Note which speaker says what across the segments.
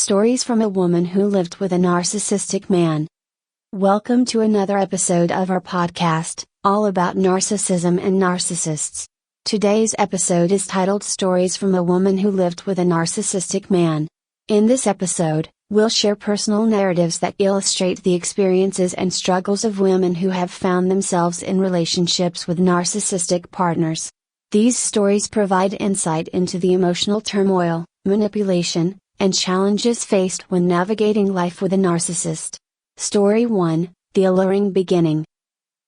Speaker 1: Stories from a woman who lived with a narcissistic man. Welcome to another episode of our podcast, all about narcissism and narcissists. Today's episode is titled Stories from a Woman Who Lived with a Narcissistic Man. In this episode, we'll share personal narratives that illustrate the experiences and struggles of women who have found themselves in relationships with narcissistic partners. These stories provide insight into the emotional turmoil, manipulation, and challenges faced when navigating life with a narcissist. Story 1, The Alluring Beginning.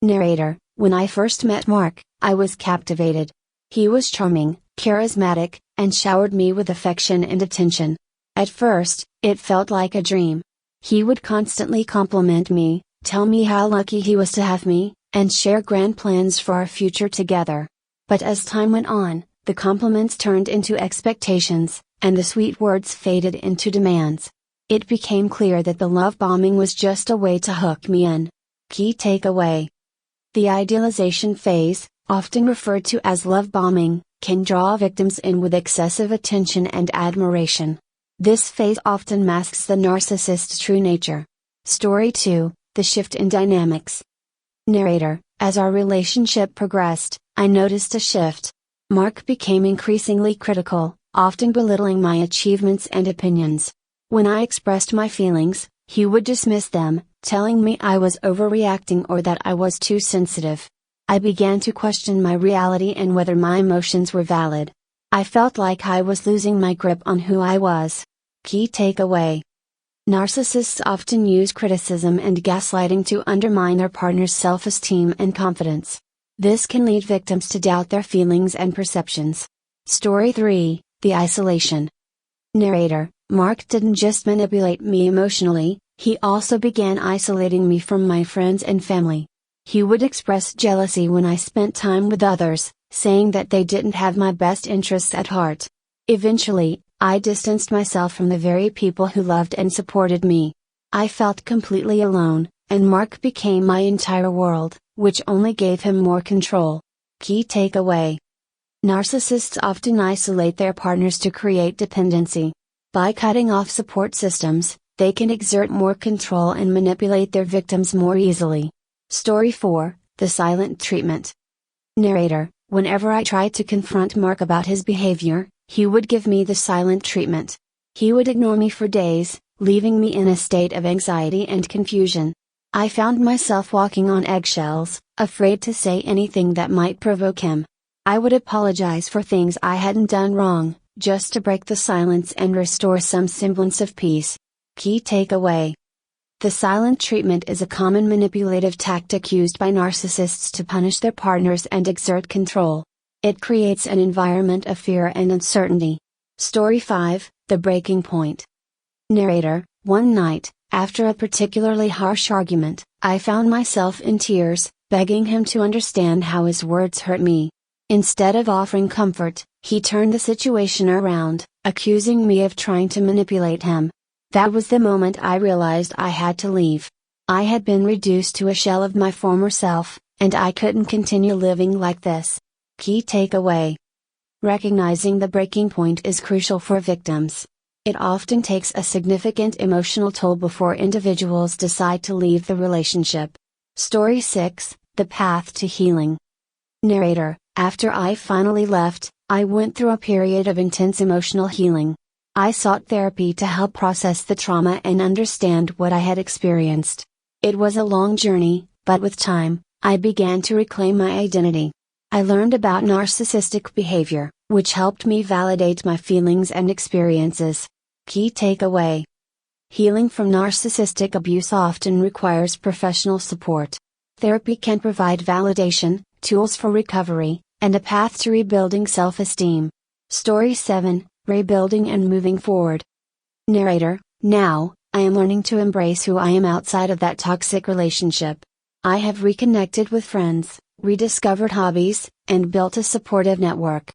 Speaker 1: Narrator: When I first met Mark, I was captivated. He was charming, charismatic, and showered me with affection and attention. At first, it felt like a dream. He would constantly compliment me, tell me how lucky he was to have me, and share grand plans for our future together. But as time went on, the compliments turned into expectations, and the sweet words faded into demands. It became clear that the love bombing was just a way to hook me in. Key takeaway: the idealization phase, often referred to as love bombing, can draw victims in with excessive attention and admiration. This phase often masks the narcissist's true nature. Story 2, The Shift in Dynamics. Narrator: As our relationship progressed, I noticed a shift. Mark became increasingly critical, often belittling my achievements and opinions. When I expressed my feelings, he would dismiss them, telling me I was overreacting or that I was too sensitive. I began to question my reality and whether my emotions were valid. I felt like I was losing my grip on who I was. Key takeaway: narcissists often use criticism and gaslighting to undermine their partner's self-esteem and confidence. This can lead victims to doubt their feelings and perceptions. Story 3, The Isolation. Narrator: Mark didn't just manipulate me emotionally, he also began isolating me from my friends and family. He would express jealousy when I spent time with others, saying that they didn't have my best interests at heart. Eventually, I distanced myself from the very people who loved and supported me. I felt completely alone, and Mark became my entire world, which only gave him more control. Key takeaway: narcissists often isolate their partners to create dependency. By cutting off support systems, they can exert more control and manipulate their victims more easily. Story 4, The Silent Treatment. Narrator: Whenever I tried to confront Mark about his behavior, he would give me the silent treatment. He would ignore me for days, leaving me in a state of anxiety and confusion. I found myself walking on eggshells, afraid to say anything that might provoke him. I would apologize for things I hadn't done wrong, just to break the silence and restore some semblance of peace. Key takeaway: the silent treatment is a common manipulative tactic used by narcissists to punish their partners and exert control. It creates an environment of fear and uncertainty. Story 5, The Breaking Point. Narrator: One night, after a particularly harsh argument, I found myself in tears, begging him to understand how his words hurt me. Instead of offering comfort, he turned the situation around, accusing me of trying to manipulate him. That was the moment I realized I had to leave. I had been reduced to a shell of my former self, and I couldn't continue living like this. Key takeaway: recognizing the breaking point is crucial for victims. It often takes a significant emotional toll before individuals decide to leave the relationship. Story 6, The Path to Healing. Narrator: After I finally left, I went through a period of intense emotional healing. I sought therapy to help process the trauma and understand what I had experienced. It was a long journey, but with time, I began to reclaim my identity. I learned about narcissistic behavior, which helped me validate my feelings and experiences. Key takeaway: healing from narcissistic abuse often requires professional support. Therapy can provide validation, tools for recovery, and a path to rebuilding self-esteem. Story 7, Rebuilding and Moving Forward. Narrator: Now, I am learning to embrace who I am outside of that toxic relationship. I have reconnected with friends, rediscovered hobbies, and built a supportive network.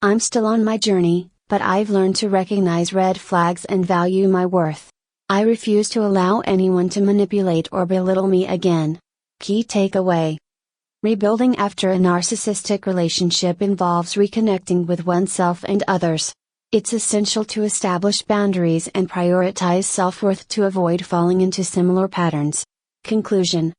Speaker 1: I'm still on my journey, but I've learned to recognize red flags and value my worth. I refuse to allow anyone to manipulate or belittle me again. Key takeaway: rebuilding after a narcissistic relationship involves reconnecting with oneself and others. It's essential to establish boundaries and prioritize self-worth to avoid falling into similar patterns. Conclusion.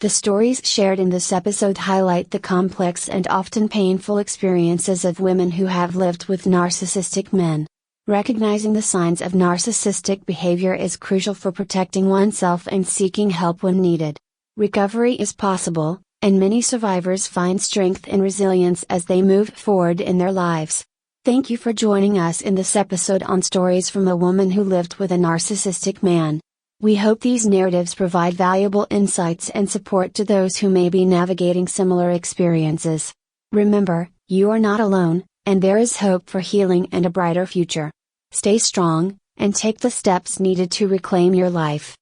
Speaker 1: The stories shared in this episode highlight the complex and often painful experiences of women who have lived with narcissistic men. Recognizing the signs of narcissistic behavior is crucial for protecting oneself and seeking help when needed. Recovery is possible, and many survivors find strength and resilience as they move forward in their lives. Thank you for joining us in this episode on Stories from a Woman Who Lived with a Narcissistic Man. We hope these narratives provide valuable insights and support to those who may be navigating similar experiences. Remember, you are not alone, and there is hope for healing and a brighter future. Stay strong, and take the steps needed to reclaim your life.